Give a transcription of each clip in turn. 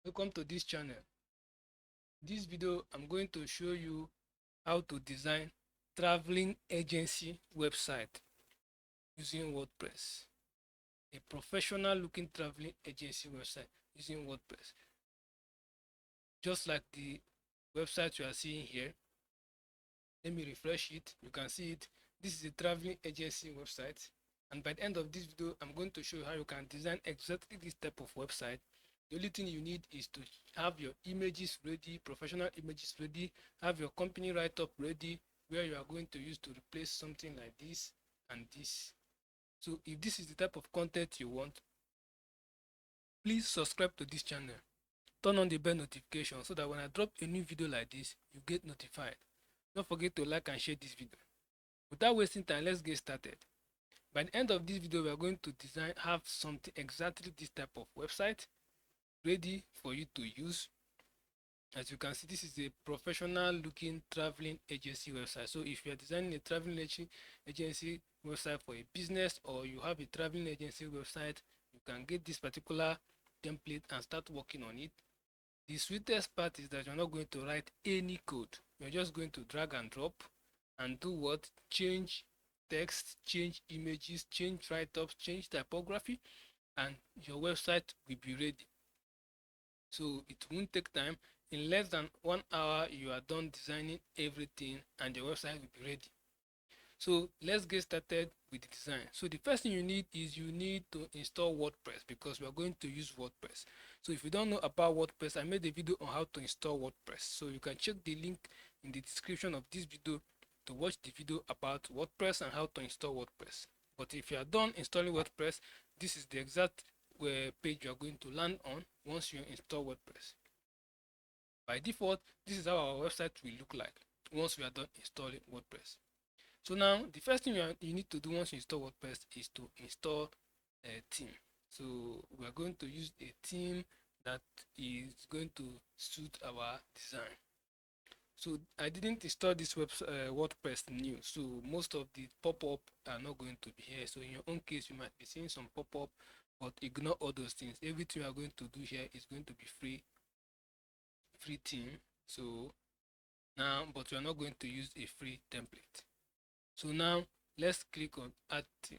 Welcome to this channel. This video I'm going to show you how to design traveling agency website using WordPress. A professional looking traveling agency website using WordPress. Just like the website you are seeing here. Let me refresh it. You can see it. This is a traveling agency website. And by the end of this video, I'm going to show you how you can design exactly this type of website. The only thing you need is to have your images ready, professional images ready, have your company write-up ready, where you are going to use to replace something like this and this. So if this is the type of content you want, please subscribe to this channel. Turn on the bell notification so that when I drop a new video like this, you get notified. Don't forget to like and share this video. Without wasting time, let's get started. By the end of this video, we are going to have something exactly this type of website ready for you to use. As you can see, this is a professional looking traveling agency website. So if you are designing a traveling agency website for a business, or you have a traveling agency website, you can get this particular template and start working on it. The sweetest part is that you're not going to write any code. You're just going to drag and drop and do what? Change text, change images, change write-ups, change typography, and your website will be ready. So it won't take time. In less than 1 hour, you are done designing everything and your website will be ready. So let's get started with the design. So the first thing you need is you need to install WordPress, because we are going to use WordPress. So if you don't know about WordPress, I made a video on how to install WordPress. So you can check the link in the description of this video to watch the video about WordPress and how to install WordPress. But if you are done installing WordPress, this is the exact page you are going to land on once you install WordPress. By default, this is how our website will look like once we are done installing WordPress. So now the first thing you need to do once you install WordPress is to install a theme. So we are going to use a theme that is going to suit our design. So I didn't install this WordPress new, so most of the pop-up are not going to be here. So in your own case, you might be seeing some pop-up, but ignore all those things. Everything we are going to do here is going to be free theme. So now, but we are not going to use a free template. So now let's click on add theme.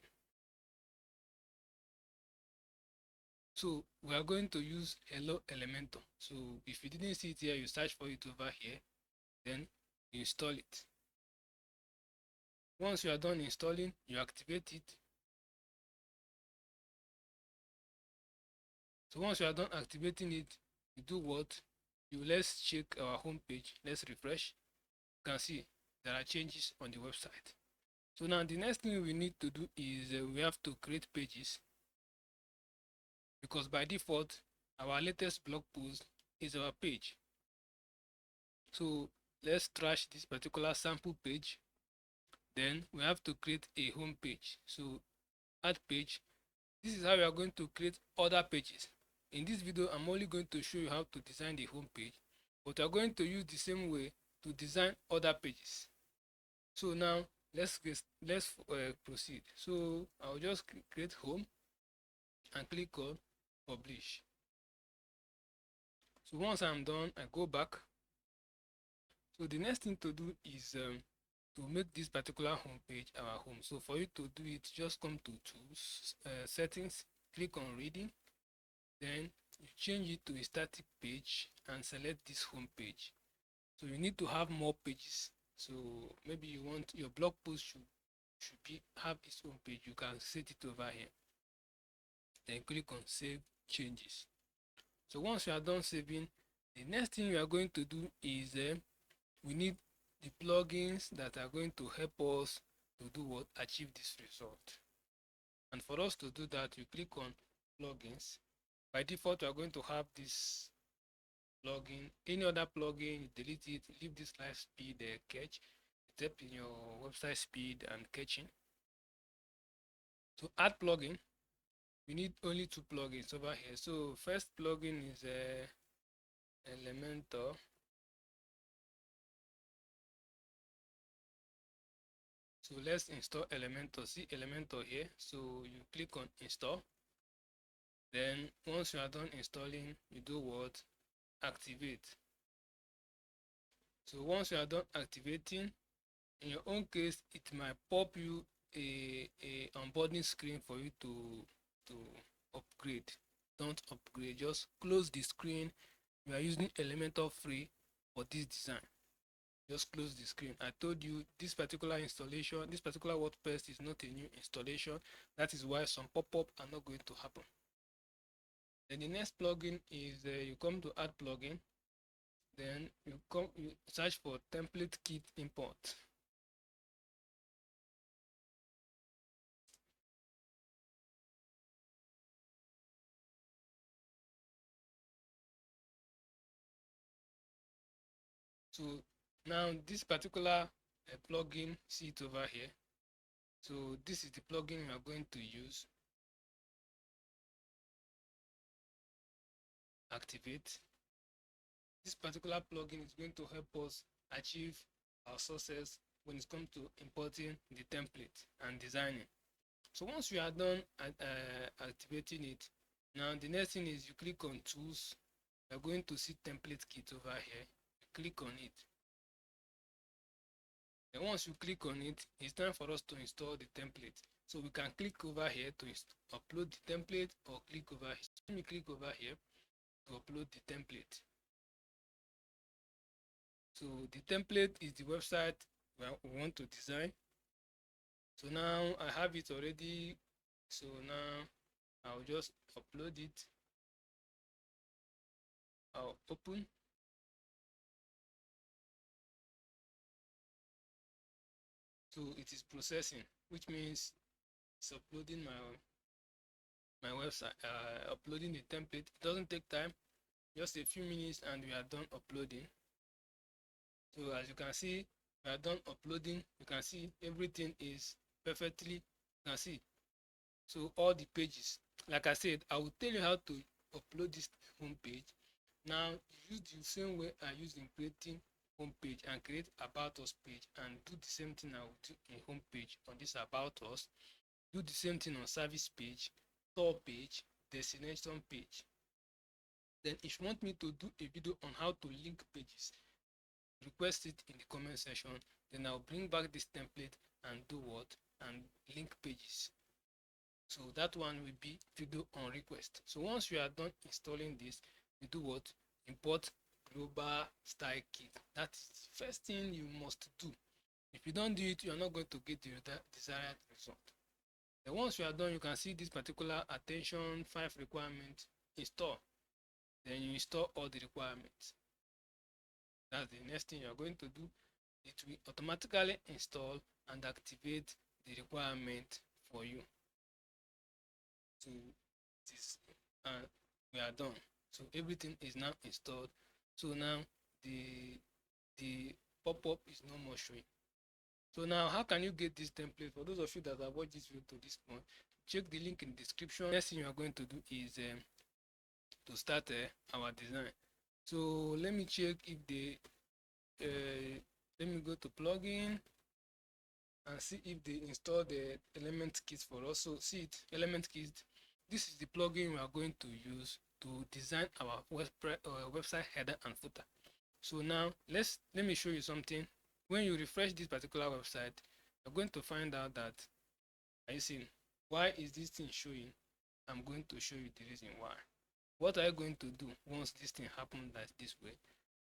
So we are going to use Hello Elementor. So if you didn't see it here, you search for it over here, then you install it. Once you are done installing, you activate it. So once you are done activating it, you do what? Let's check our home page. Let's refresh. You can see there are changes on the website. So now the next thing we need to do is we have to create pages, because by default our latest blog post is our page. So let's trash this particular sample page. Then we have to create a home page. So add page. This is how we are going to create other pages. In this video, I'm only going to show you how to design the home page, but we are going to use the same way to design other pages. So now let's proceed. So I'll just create home and click on publish. So once I'm done, I go back. So the next thing to do is to make this particular home page our home. So for you to do it, just come to tools, settings, click on reading, then you change it to a static page and select this home page. So you need to have more pages. So maybe you want your blog post should have its own page. You can set it over here. Then click on save changes. So once you are done saving, the next thing we are going to do is we need the plugins that are going to help us to do what? Achieve this result. And for us to do that, you click on plugins. By default, we are going to have this plugin. Any other plugin, you delete it, leave this live speed catch. It helps in your website speed and catching. To add plugin, we need only 2 plugins over here. So first plugin is Elementor. So let's install Elementor. See Elementor here. So you click on install. Then once you are done installing, you do what? activate. So once you are done activating, in your own case, it might pop you a onboarding screen for you to upgrade. Don't upgrade, just close the screen. You are using Elementor free for this design. Just close the screen. I told you this particular installation, this particular WordPress is not a new installation. That is why some pop-up are not going to happen. Then the next plugin is you come to add plugin. Then you search for template kit import. So now this particular plugin, see it over here. So this is the plugin we are going to use. Activate. This particular plugin is going to help us achieve our success when it comes to importing the template and designing. So once you are done activating it, now the next thing is you click on tools. You're going to see template kit over here. You click on it. And once you click on it, it's time for us to install the template. So we can click over here to upload the template, or click over here. Let me click over here to upload the template. So the template is the website we want to design. So now I have it already. So now I'll just upload it. I'll open. So it is processing, which means it's uploading my website, uploading the template. It doesn't take time, just a few minutes, and we are done uploading. So as you can see, we are done uploading. You can see everything is perfectly, you can see. So all the pages, like I said, I will tell you how to upload this home page. Now use the same way I use in creating home page, and create about us page, and do the same thing I will do in home page on this about us. Do the same thing on service page, store page, destination page. Then if you want me to do a video on how to link pages, request it in the comment section. Then I'll bring back this template and do what? And link pages. So that one will be video on request. So once you are done installing this, you do what? Import global style kit. That is the first thing you must do. If you don't do it, you are not going to get the desired result. Then once you are done, you can see this particular attention 5 requirements, install. Then you install all the requirements. That's the next thing you are going to do. It will automatically install and activate the requirement for you. So this, we are done. So everything is now installed. So now the pop-up is no more showing. So now how can you get this template? For those of you that have watched this video to this point, check the link in the description. Next thing you are going to do is to start our design. So let me check if they let me go to plugin and see if they install the element kit for us. So see it, element kit. This is the plugin we are going to use to design our website header and footer. So now let me show you something. When you refresh this particular website, you're going to find out that, are you seeing, why is this thing showing? I'm going to show you the reason why. What are you going to do once this thing happens like this way?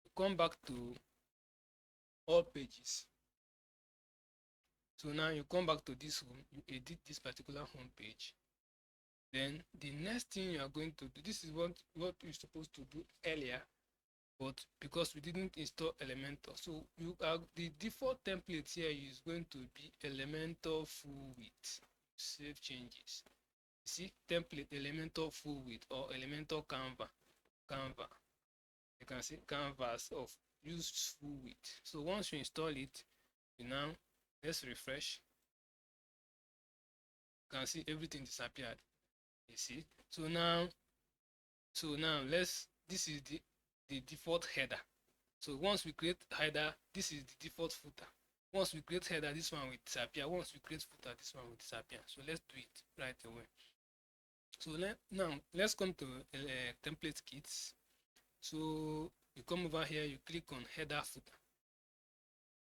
You come back to all pages. So now you come back to this home, you edit this particular home page. Then the next thing you are going to do, this is what you're supposed to do earlier, but because we didn't install Elementor, so you are, the default template here is going to be Elementor full width. Save changes. You see, template Elementor full width or Elementor Canva. You can see canvas of use full width. So once you install it, you now let's refresh. You can see everything disappeared. You see, so now this is the default header. So once we create header, this is the default footer. Once we create header, this one will disappear. Once we create footer, this one will disappear. So let's do it right away. So now let's come to template kits. So you come over here, you click on header footer.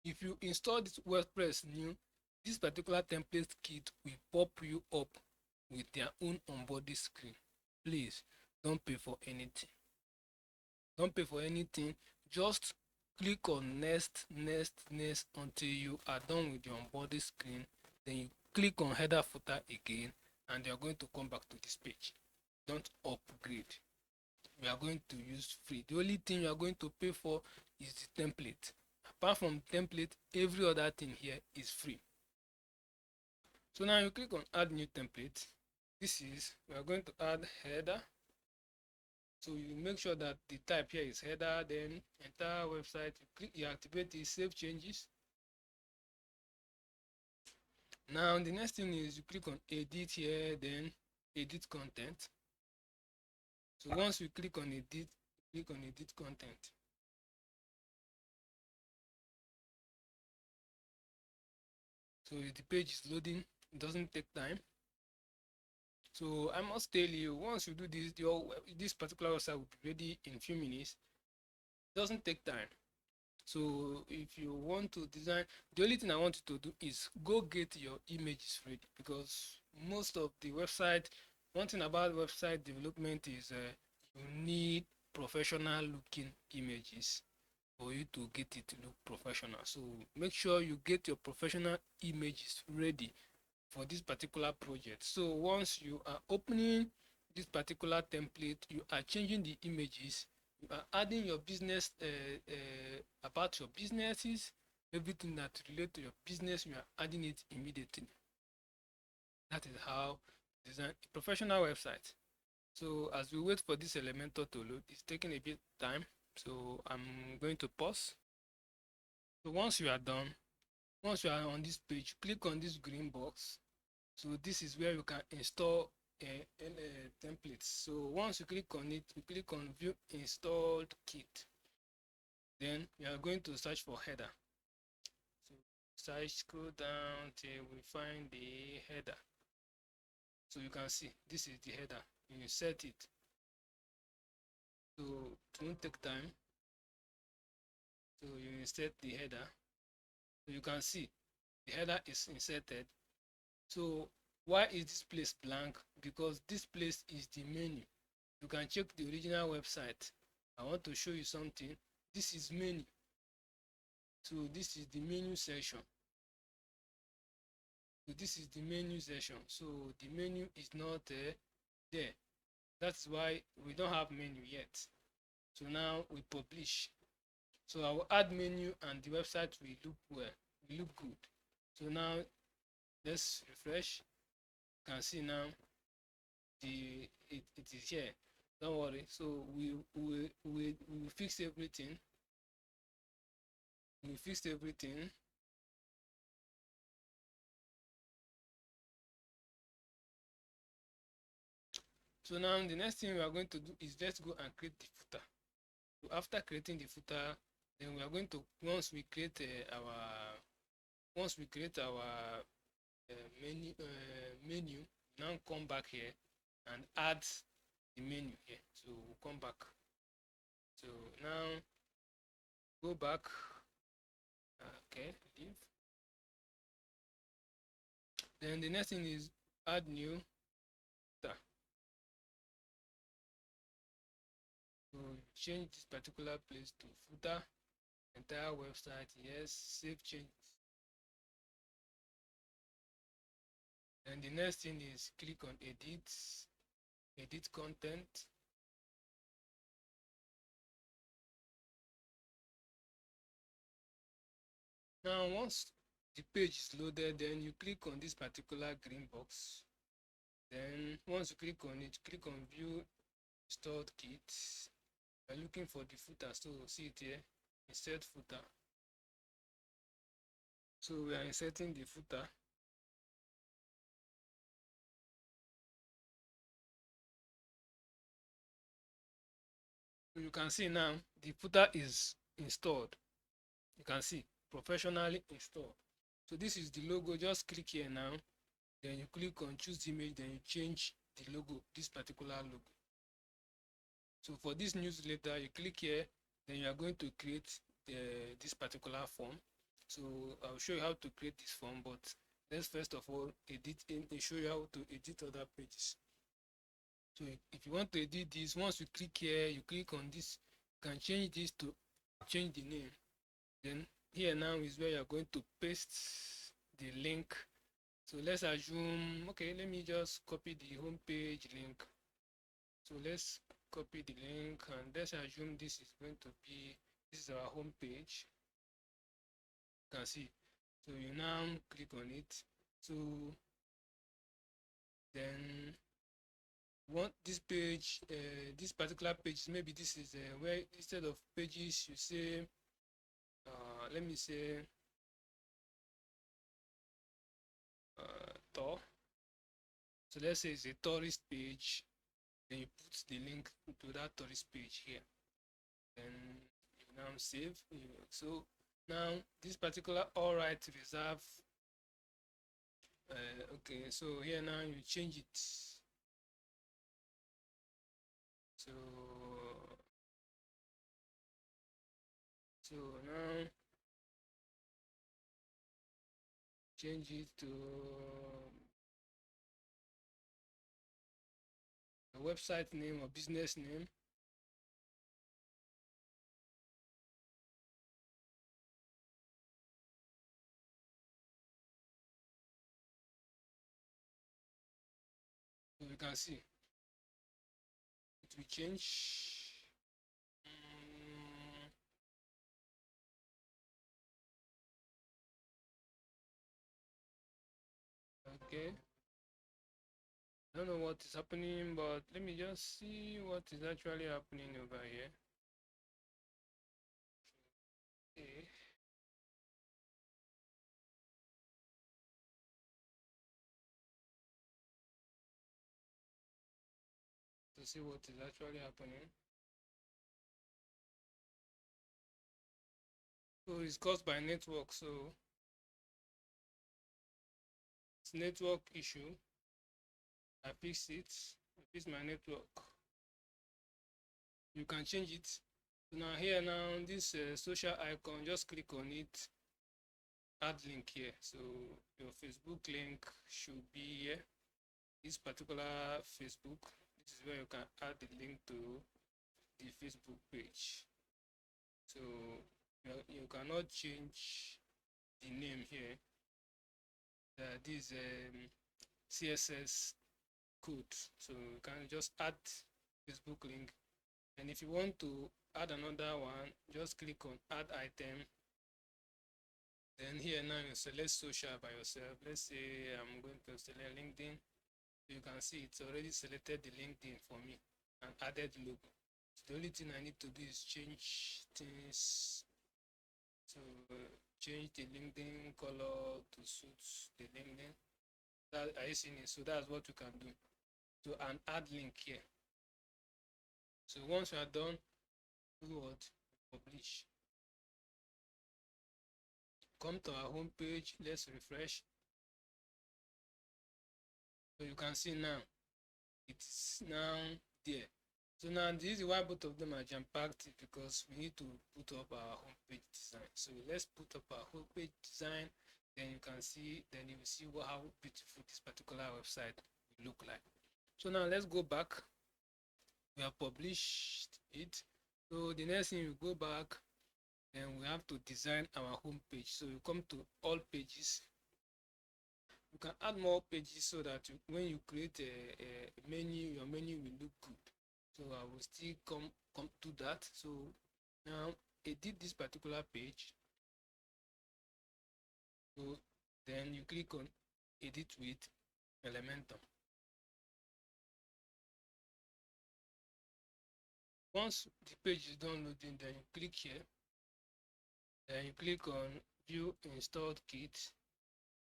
If you install this WordPress new, this particular template kit will pop you up with their own onboarding screen. Please don't pay for anything. Don't pay for anything. Just click on next until you are done with your onboarding screen. Then you click on header footer again, and you are going to come back to this page. Don't upgrade. We are going to use free. The only thing you are going to pay for is the template. Apart from template, every other thing here is free. So now you click on add new template. We are going to add header. So you make sure that the type here is header, then entire website. You activate the save changes. Now the next thing is you click on edit here, then edit content. So once you click on edit, click on edit content. So the page is loading. It doesn't take time. So I must tell you, once you do this, this particular website will be ready in a few minutes. It doesn't take time. So if you want to design, the only thing I want you to do is go get your images ready, because most of the website, one thing about website development is you need professional looking images for you to get it to look professional. So make sure you get your professional images ready for this particular project. So once you are opening this particular template, you are changing the images, you are adding your business about your businesses, everything that relate to your business, you are adding it immediately. That is how to design a professional website. So as we wait for this Elementor to load, it's taking a bit time, so I'm going to pause. So once you are done, once you are on this page, click on this green box. So this is where you can install templates. So once you click on it, you click on view installed kit. Then you are going to search for header. So scroll down till we find the header. So you can see this is the header. You set it. So it won't take time. So you insert the header. So you can see the header is inserted. So why is this place blank? Because this place is the menu. You can check the original website. I want to show you something. This is menu. So this is the menu section. So this is the menu section. So the menu is not there. That's why we don't have menu yet. So now we publish. So I will add menu and the website will look well, will look good. So now let's refresh. You can see now it is here. Don't worry. So we will fix everything. We fixed everything. So now the next thing we are going to do is let's go and create the footer. So after creating the footer, then we are going to once we create our menu, now come back here and add the menu here. So we'll come back. So now go back. Okay, leave. Then the next thing is add new footer. So change this particular place to footer, entire website. Yes, save change. And the next thing is click on edit content. Now once the page is loaded, then you click on this particular green box. Then once you click on it, click on view installed kit. We're looking for the footer, so see it here, insert footer. So we are inserting the footer. So you can see now the footer is installed. You can see professionally installed. So this is the logo. Just click here now, then you click on choose image, then you change the logo, this particular logo. So for this newsletter, you click here, then you are going to create this particular form. So I'll show you how to create this form, but let's first of all show you how to edit other pages. So if you want to edit this, once you click here, you click on this, you can change this to change the name. Then here now is where you're going to paste the link. So let's assume, okay, let me just copy the home page link. So let's copy the link and let's assume this is going to be, this is our home page. You can see. So you now click on it. So then want this page, this particular page, maybe this is where instead of pages you say, let me say tour. So let's say it's a tourist page, then you put the link to that tourist page here, then you now save. So now this particular all right reserve, okay, so here now you change it. So now change it to a website name or business name. So you can see it will change. Okay, I don't know what is happening, but let me just see what is actually happening over here. Okay. To see what is actually happening. So it's caused by network, so it's network issue. I fix it. I fix my network. You can change it. So now here now this social icon, just click on it, add link here. So your Facebook link should be here. This particular Facebook, this is where you can add the link to the Facebook page. So you cannot change the name here. This CSS code. So you can just add Facebook link. And if you want to add another one, just click on add item. Then here now you select social by yourself. Let's say I'm going to select LinkedIn. You can see it's already selected the LinkedIn for me and added logo. So the only thing I need to do is change things. So change the LinkedIn color to suit the LinkedIn. That are you seeing it? So that's what you can do. So an add link here. So once you are done, do what? Publish. Come to our home page. Let's refresh. So you can see now it's now there. So now this is why both of them are jam-packed, because we need to put up our homepage design. So let's put up our homepage design, then you can see, then you will see how beautiful this particular website will look like. So now let's go back. We have published it. So the next thing we go back, then we have to design our homepage. So you come to all pages. You can add more pages so that when you create a menu, your menu will look good. So I will still come to that. So now edit this particular page. So then you click on edit with Elementor. Once the page is done loading, then you click here. Then you click on view installed kit.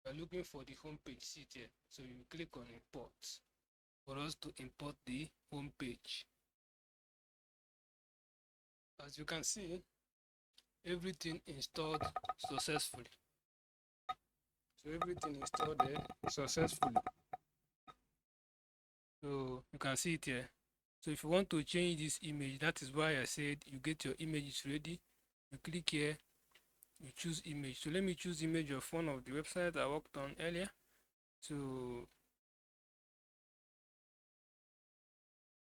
You're looking for the home page seat here. So you click on import for us to import the home page. As you can see, everything installed successfully. So everything installed there successfully. So you can see it here. So if you want to change this image, that is why I said you get your images ready, you click here, you choose image. So let me choose image of one of the websites I worked on earlier. So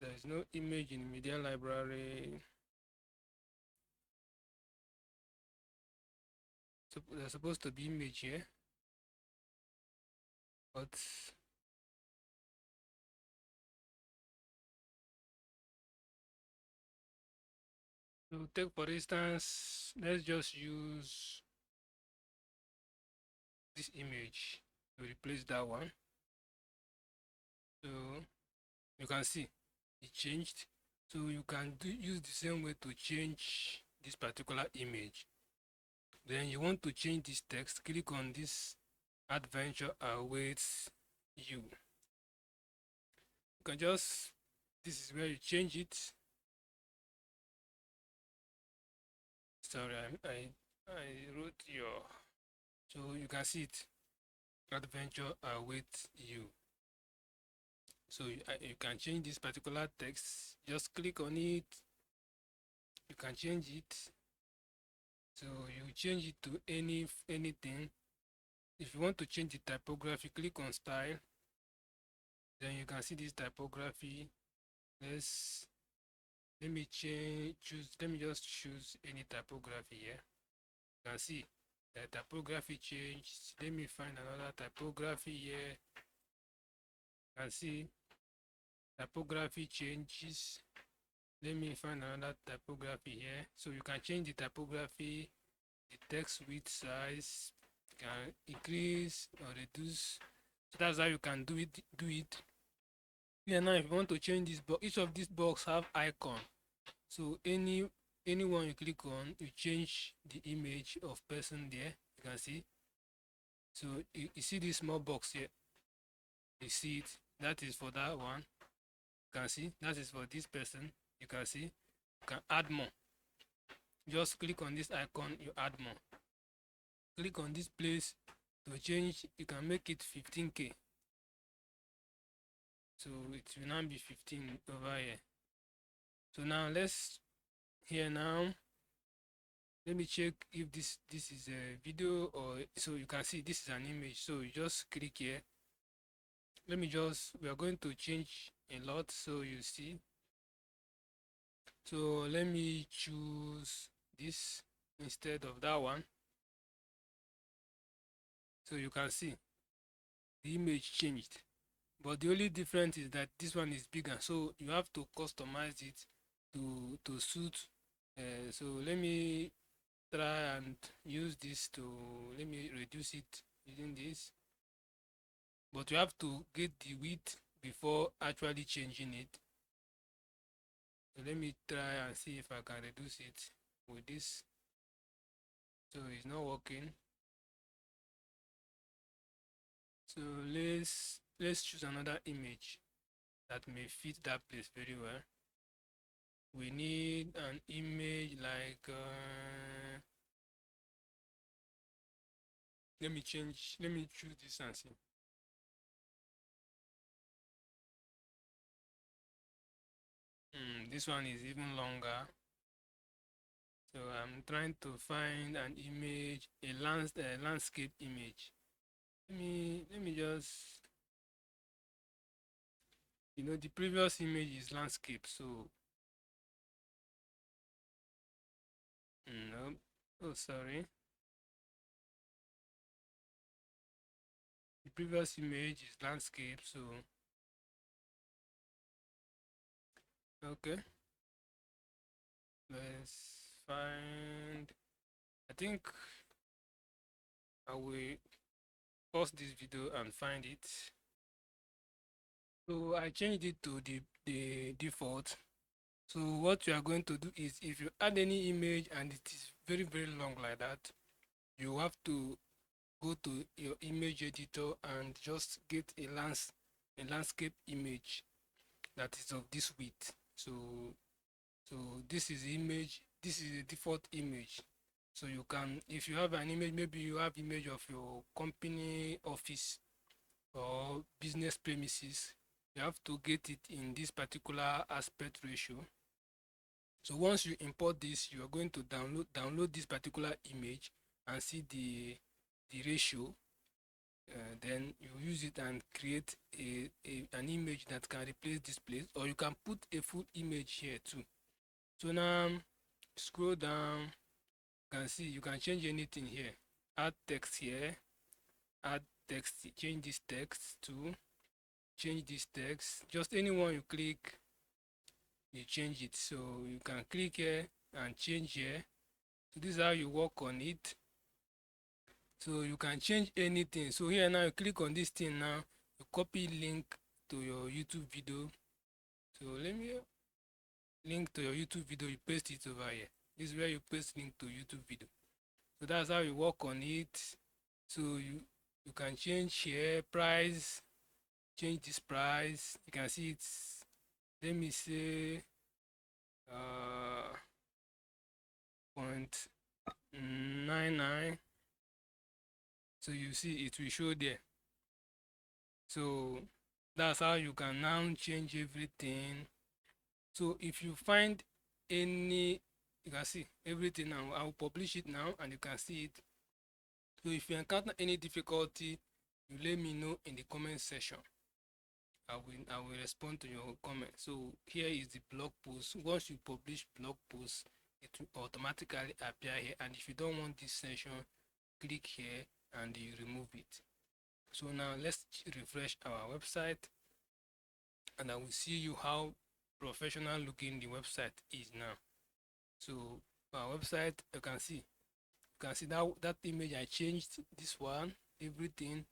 there is no image in media library. So there's supposed to be image here, but to take for instance, let's just use this image to replace that one. So you can see it changed. So you can use the same way to change this particular image. Then you want to change this text, click on this adventure awaits you. You can just, this is where you change it. Sorry, I wrote your, so you can see it, adventure awaits you. So you can change this particular text, just click on it, you can change it. So you change it to anything. If you want to change the typography, click on style, then you can see this typography. Let me just choose any typography here. You can see the typography changed. Let me find another typography here. You can see typography changes. Let me find another typography here. So you can change the typography, the text width size, you can increase or reduce. So that's how you can do it. Yeah, now if you want to change this box, each of these box have icon. So anyone you click on, you change the image of person there. You can see. So you see this small box here. You see it. That is for that one. You can see that is for this person. You can see. You can add more. Just click on this icon. You add more. Click on this place to change. You can make it 15K. So it will now be 15 over here. So now let's here now. Let me check if this is a video, or so you can see this is an image. So you just click here. Let me just, we are going to change a lot, so you see. So let me choose this instead of that one. So you can see the image changed, but the only difference is that this one is bigger, so you have to customize it to suit. So let me try and use this to, let me reduce it using this, but you have to get the width before actually changing it. So let me try and see if I can reduce it with this. So it's not working. So let's choose another image that may fit that place very well. We need an image like let me choose this and see. This one is even longer. So I'm trying to find an image, a landscape image. Let me just, the previous image is landscape, so no. Oh, sorry. The previous image is landscape, so okay. Let's find, I think I will pause this video and find it. So I changed it to the default. So what you are going to do is, if you add any image and it is very long like that, you have to go to your image editor and just get a landscape image that is of this width. So this is the image, this is the default image. So you can, if you have an image, maybe you have image of your company office or business premises, you have to get it in this particular aspect ratio. So once you import this, you are going to download this particular image and see the ratio. Then you use it and create an image that can replace this place, or you can put a full image here too. So now scroll down, you can see you can change anything here. Add text here, add text, change this text to change this text. Just anyone you click, you change it. So you can click here and change here. So this is how you work on it. So you can change anything. So here now you click on this thing, now you copy link to your YouTube video. So let me link to your YouTube video, you paste it over here. This is where you paste link to YouTube video. So that's how you work on it. So you can change here price, change this price. You can see it's, let me say 0.99. So you see it will show there. So that's how you can now change everything. So if you find any, you can see everything now. I will publish it now and you can see it. So if you encounter any difficulty, you let me know in the comment section. I will respond to your comment. So here is the blog post. Once you publish blog post, it will automatically appear here. And if you don't want this section, click here and you remove it. So now let's refresh our website and I will see you how professional looking the website is now. So our website, you can see that image I changed, this one, everything. You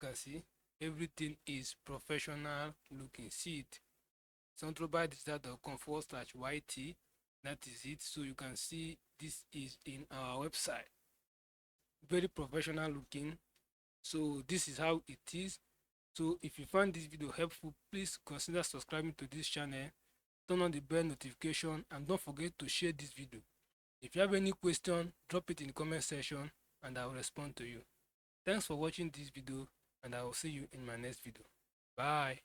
can see everything is professional looking. See it, centralbydigital.com/YT. That is it. So you can see this is in our website, very professional looking. So this is how it is. So if you find this video helpful, please consider subscribing to this channel, turn on the bell notification, and don't forget to share this video. If you have any question, drop it in the comment section and I will respond to you. Thanks for watching this video and I will see you in my next video. Bye.